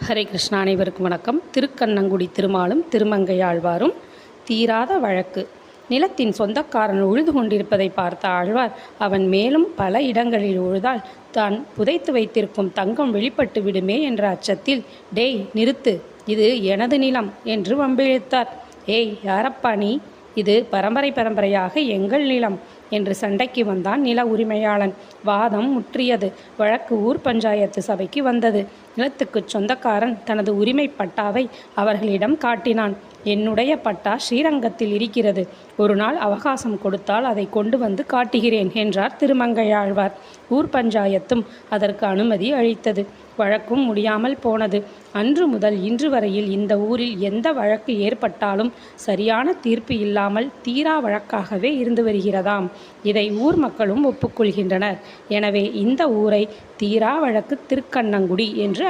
ஹரே கிருஷ்ணா. அனைவருக்கும் வணக்கம். திருக்கண்ணங்குடி திருமாலும் திருமங்கையாழ்வாரும் தீராத வழக்கு. நிலத்தின் சொந்தக்காரன் உழுது கொண்டிருப்பதை பார்த்த ஆழ்வார் அவன் மேலும் பல இடங்களில் உழுதால் தான் புதைத்து வைத்திருக்கும் தங்கம் வெளிப்பட்டு விடுமே என்ற அச்சத்தில், டேய் நிறுத்து, இது எனது நிலம் என்று வம்பிழுத்தார். ஏய் யாரப்பா நீ, இது பரம்பரையாக எங்கள் நிலம் என்று சண்டைக்கு வந்தான் நில உரிமையாளன். வாதம் முற்றியது. வழக்கு ஊர் பஞ்சாயத்து சபைக்கு வந்தது. நிலத்துக்கு சொந்தக்காரன் தனது உரிமை பட்டாவை அவர்களிடம் காட்டினான். என்னுடைய பட்டா ஸ்ரீரங்கத்தில் இருக்கிறது. ஒரு நாள் அவகாசம் கொடுத்தால் அதை கொண்டு வந்து காட்டுகிறேன் என்றார் திருமங்கையாழ்வார். ஊர் பஞ்சாயத்தும் அதற்கு அனுமதி அளித்தது. வழக்கும் முடியாமல் போனது. அன்று முதல் இன்று வரையில் இந்த ஊரில் எந்த வழக்கு ஏற்பட்டாலும் சரியான தீர்ப்பு இல்லாமல் தீரா வழக்காகவே இருந்து வருகிறதாம். இதை ஊர் மக்களும் ஒப்புக்கொள்கின்றனர். எனவே இந்த ஊரை தீரா வழக்கு திருக்கண்ணங்குடி என்று